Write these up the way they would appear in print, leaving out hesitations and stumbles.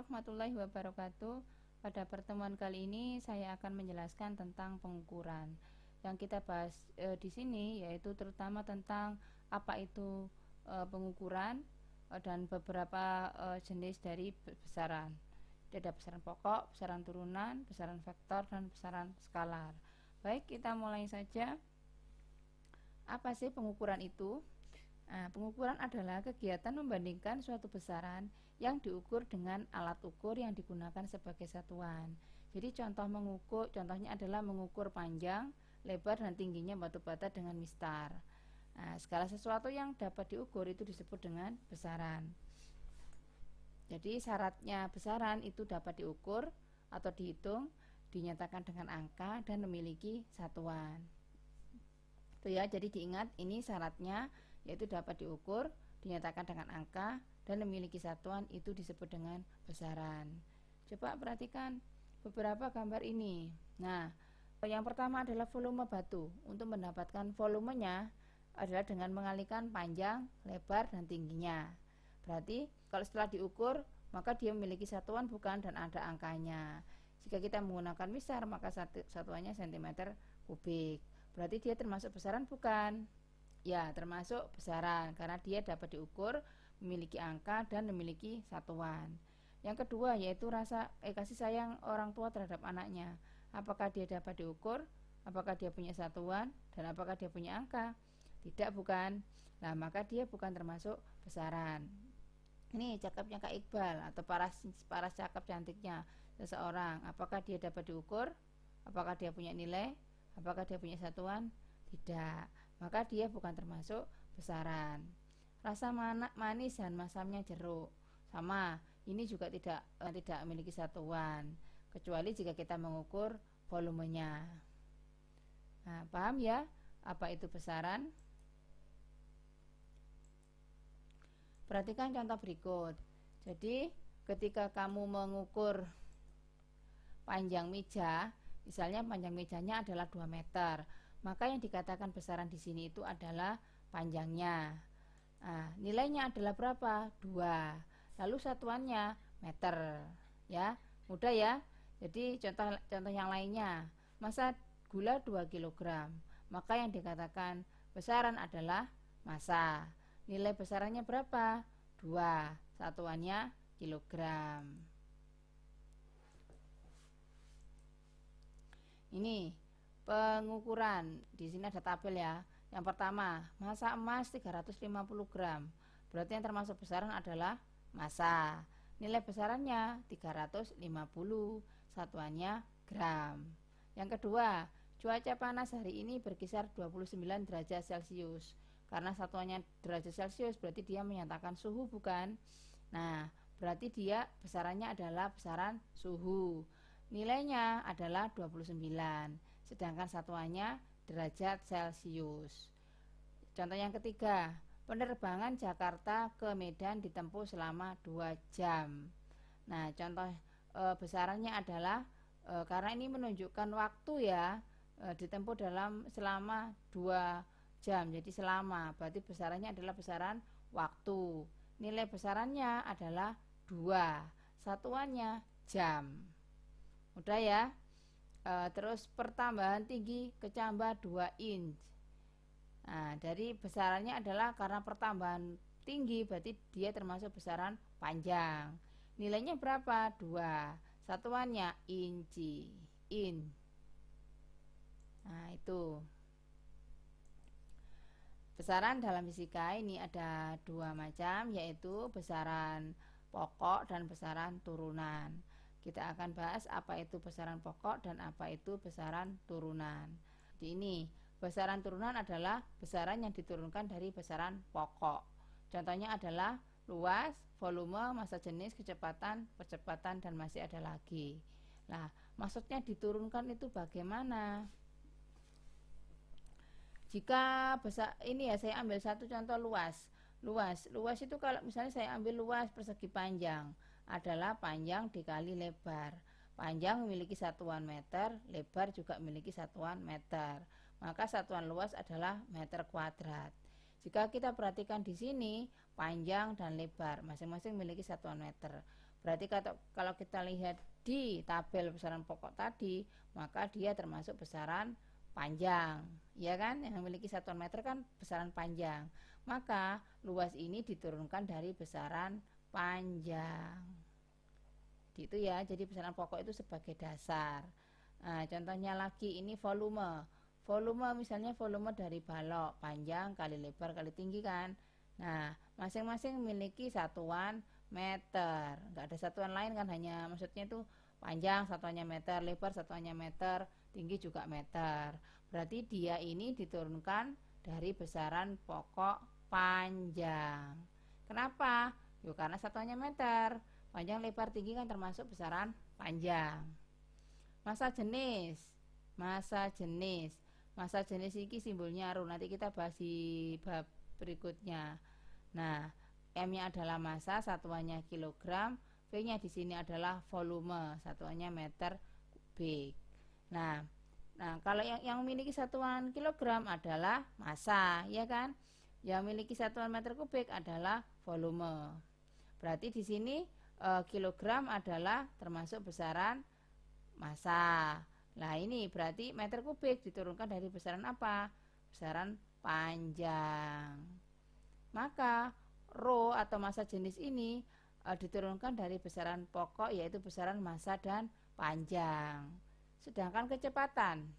warahmatullahi wabarakatuh. Pada pertemuan kali ini saya akan menjelaskan tentang pengukuran. Yang kita bahas di sini yaitu terutama tentang apa itu pengukuran dan beberapa jenis dari besaran. Ada besaran pokok, besaran turunan, besaran vektor, dan besaran skalar. Baik, kita mulai saja. Apa sih pengukuran itu? Nah, pengukuran adalah kegiatan membandingkan suatu besaran yang diukur dengan alat ukur yang digunakan sebagai satuan. Jadi contohnya adalah mengukur panjang, lebar, dan tingginya batu bata dengan mistar. Nah, segala sesuatu yang dapat diukur itu disebut dengan besaran. Jadi syaratnya besaran itu dapat diukur atau dihitung, dinyatakan dengan angka, dan memiliki satuan. Itu ya, jadi diingat ini syaratnya, yaitu dapat diukur, dinyatakan dengan angka, dan memiliki satuan, itu disebut dengan besaran. Coba perhatikan beberapa gambar ini. Nah, yang pertama adalah volume batu. Untuk mendapatkan volumenya adalah dengan mengalihkan panjang, lebar, dan tingginya. Berarti kalau setelah diukur, maka dia memiliki satuan bukan, dan ada angkanya. Jika kita menggunakan mistar, maka satuannya cm kubik. Berarti dia termasuk besaran bukan? Ya, termasuk besaran karena dia dapat diukur, memiliki angka, dan memiliki satuan. Yang kedua yaitu kasih sayang orang tua terhadap anaknya. Apakah dia dapat diukur? Apakah dia punya satuan? Dan apakah dia punya angka? Tidak, bukan. Nah, maka dia bukan termasuk besaran. Ini cakapnya Kak Iqbal atau paras cakap cantiknya seseorang. Apakah dia dapat diukur? Apakah dia punya nilai? Apakah dia punya satuan? Tidak. Maka dia bukan termasuk besaran. Rasa manis dan masamnya jeruk. Sama, ini juga tidak memiliki satuan, kecuali jika kita mengukur volumenya. Nah, paham ya apa itu besaran? Perhatikan contoh berikut. Jadi, ketika kamu mengukur panjang meja, misalnya panjang mejanya adalah 2 meter, maka yang dikatakan besaran di sini itu adalah panjangnya. Nah, nilainya adalah berapa? 2. Lalu satuannya meter. Ya, mudah ya. Jadi contoh yang lainnya, massa gula 2 kg, maka yang dikatakan besaran adalah massa. Nilai besarannya berapa? 2. Satuannya kilogram. Ini pengukuran. Di sini ada tabel ya. Yang pertama, massa emas 350 gram. Berarti yang termasuk besaran adalah massa. Nilai besarannya 350, satuannya gram. Yang kedua, cuaca panas hari ini berkisar 29 derajat Celcius. Karena satuannya derajat Celcius, berarti dia menyatakan suhu, bukan? Nah, berarti dia besarannya adalah besaran suhu. Nilainya adalah 29, sedangkan satuannya derajat Celcius. Contoh yang ketiga, penerbangan Jakarta ke Medan ditempuh selama 2 jam. Nah, contoh besarannya adalah karena ini menunjukkan waktu ya, ditempuh selama 2 jam. Jadi selama, berarti besarannya adalah besaran waktu. Nilai besarannya adalah 2, satuannya jam. Mudah ya. Terus pertambahan tinggi kecambah 2 inch. Nah, dari besarannya adalah karena pertambahan tinggi, berarti dia termasuk besaran panjang. Nilainya berapa? 2. Satuannya inci. Nah, itu. Besaran dalam fisika ini ada 2 macam, yaitu besaran pokok dan besaran turunan. Kita akan bahas apa itu besaran pokok dan apa itu besaran turunan. Di ini, besaran turunan adalah besaran yang diturunkan dari besaran pokok. Contohnya adalah luas, volume, massa jenis, kecepatan, percepatan, dan masih ada lagi. Nah, maksudnya diturunkan itu bagaimana? Jika ini ya, saya ambil satu contoh luas. Luas itu kalau misalnya saya ambil luas persegi panjang adalah panjang dikali lebar. Panjang memiliki satuan meter, lebar juga memiliki satuan meter. Maka satuan luas adalah meter kuadrat. Jika kita perhatikan di sini, panjang dan lebar masing-masing memiliki satuan meter. Berarti kalau kita lihat di tabel besaran pokok tadi, maka dia termasuk besaran panjang, ya kan? Yang memiliki satuan meter kan besaran panjang. Maka luas ini diturunkan dari besaran panjang. Gitu ya. Jadi besaran pokok itu sebagai dasar. Nah, contohnya lagi ini volume. Volume misalnya volume dari balok, panjang kali lebar kali tinggi kan. Nah, masing-masing memiliki satuan meter. Enggak ada satuan lain kan, hanya maksudnya itu panjang satuannya meter, lebar satuannya meter, tinggi juga meter. Berarti dia ini diturunkan dari besaran pokok panjang. Kenapa? Yuk karena satuannya meter. Panjang, lebar, tinggi kan termasuk besaran panjang. Massa jenis. Massa jenis. Massa jenis ini simbolnya Ru. Nanti kita bahas di bab berikutnya. Nah, M-nya adalah massa, satuannya kilogram. V-nya di sini adalah volume, satuannya meter kubik. Nah, kalau yang memiliki satuan kilogram adalah massa, ya kan? Yang memiliki satuan meter kubik adalah volume. Berarti di sini kilogram adalah termasuk besaran massa. Nah, ini berarti meter kubik diturunkan dari besaran apa? Besaran panjang. Maka rho atau massa jenis ini diturunkan dari besaran pokok, yaitu besaran massa dan panjang. Sedangkan kecepatan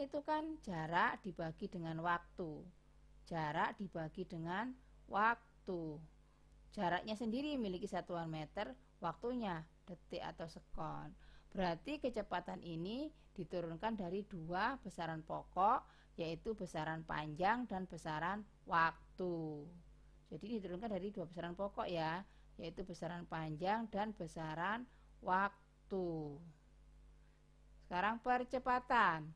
itu kan jarak dibagi dengan waktu. Jarak dibagi dengan waktu. Jaraknya sendiri memiliki satuan meter, waktunya detik atau sekon. Berarti kecepatan ini diturunkan dari dua besaran pokok, yaitu besaran panjang dan besaran waktu. Jadi diturunkan dari dua besaran pokok ya, yaitu besaran panjang dan besaran waktu. Sekarang percepatan.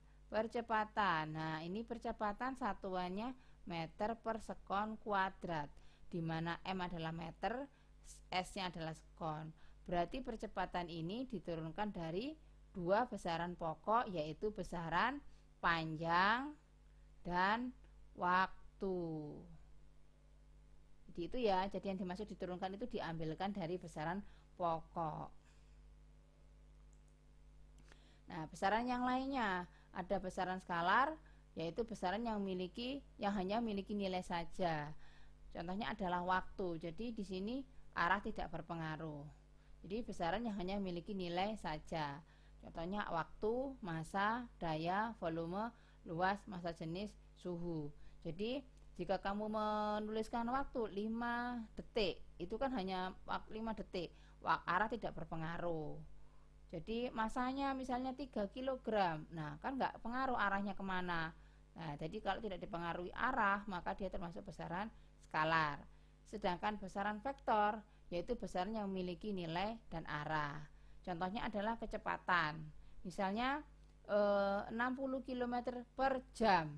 Nah, ini percepatan satuannya meter per sekon kuadrat, di mana M adalah meter, S-nya adalah sekon. Berarti percepatan ini diturunkan dari dua besaran pokok, yaitu besaran panjang dan waktu. Jadi itu ya, jadi yang dimaksud diturunkan itu diambilkan dari besaran pokok. Nah, besaran yang lainnya ada besaran skalar, yaitu besaran yang hanya memiliki nilai saja. Contohnya adalah waktu. Jadi di sini arah tidak berpengaruh. Jadi besaran yang hanya memiliki nilai saja. Contohnya waktu, massa, daya, volume, luas, massa jenis, suhu. Jadi jika kamu menuliskan waktu 5 detik, itu kan hanya 5 detik. Arah tidak berpengaruh. Jadi massanya misalnya 3 kg. Nah, kan nggak pengaruh arahnya kemana. Nah, jadi kalau tidak dipengaruhi arah, maka dia termasuk besaran skalar. Sedangkan besaran vektor, yaitu besaran yang memiliki nilai dan arah. Contohnya adalah kecepatan. Misalnya 60 km per jam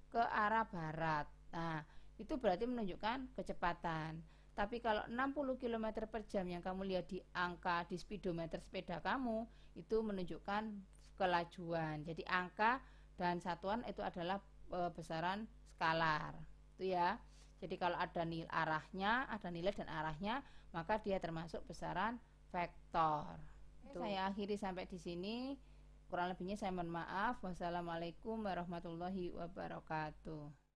ke arah barat. Nah, itu berarti menunjukkan kecepatan. Tapi kalau 60 km per jam yang kamu lihat di angka di speedometer sepeda kamu, itu menunjukkan kelajuan. Jadi angka dan satuan itu adalah besaran skalar. Itu ya. Jadi kalau ada nilai dan arahnya, maka dia termasuk besaran vektor. Saya akhiri sampai di sini. Kurang lebihnya saya mohon maaf. Wassalamualaikum warahmatullahi wabarakatuh.